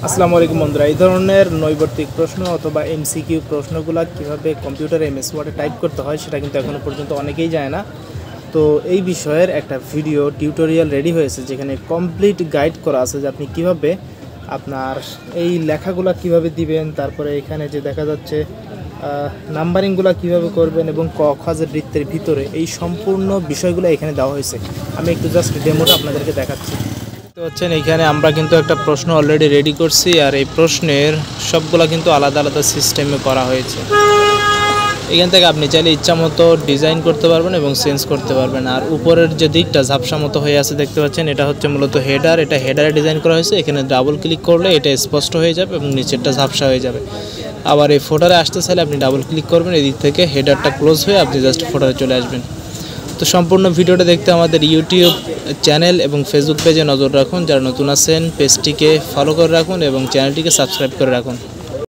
আসসালামু আলাইকুম বন্ধুরা, এই ধরনের নৈর্ব্যক্তিক প্রশ্ন অথবা এমসিকিউ প্রশ্নগুলো কিভাবে কম্পিউটারে এমএস ওয়ার্ডে টাইপ করতে হয় সেটা কিন্তু এখনও পর্যন্ত অনেকেই জানে না। তো এই বিষয়ের একটা ভিডিও টিউটোরিয়াল রেডি হয়েছে, যেখানে কমপ্লিট গাইড করা আছে যে আপনি কিভাবে আপনার এই লেখাগুলো কিভাবে দিবেন, তারপরে এখানে যে দেখা যাচ্ছে নাম্বারিংগুলো কিভাবে করবেন এবং ক খ যে বৃত্তের ভিতরে এই সম্পূর্ণ বিষয়গুলো এখানে দেওয়া হয়েছে। আমি একটু জাস্ট ডেমোটা আপনাদেরকে দেখাচ্ছি। হচ্ছেন এইখানে আমরা কিন্তু একটা প্রশ্ন অলরেডি রেডি করছি, আর এই প্রশ্নের সবগুলো কিন্তু আলাদা আলাদা সিস্টেমে করা হয়েছে। এখান থেকে আপনি চাইলে ইচ্ছা মতো ডিজাইন করতে পারবেন এবং চেঞ্জ করতে পারবেন। আর উপরের যে দিকটা ঝাপসা মতো হয়ে আছে দেখতে পাচ্ছেন, এটা হচ্ছে মূলত হেডার। এটা হেডারে ডিজাইন করা হয়েছে। এখানে ডাবল ক্লিক করলে এটা স্পষ্ট হয়ে যাবে এবং নিচেরটা ঝাপসা হয়ে যাবে। আবার এই ফোটারে আসতে চাইলে আপনি ডাবল ক্লিক করবেন, এদিক থেকে হেডারটা ক্লোজ হয়ে আপনি জাস্ট ফোটারে চলে আসবেন। তো সম্পূর্ণ ভিডিওটা দেখতে আমাদের ইউটিউব চ্যানেল এবং ফেসবুক পেজে নজর রাখুন। যারা নতুন আছেন পেজটিকে ফলো করে রাখুন এবং চ্যানেলটিকে সাবস্ক্রাইব করে রাখুন।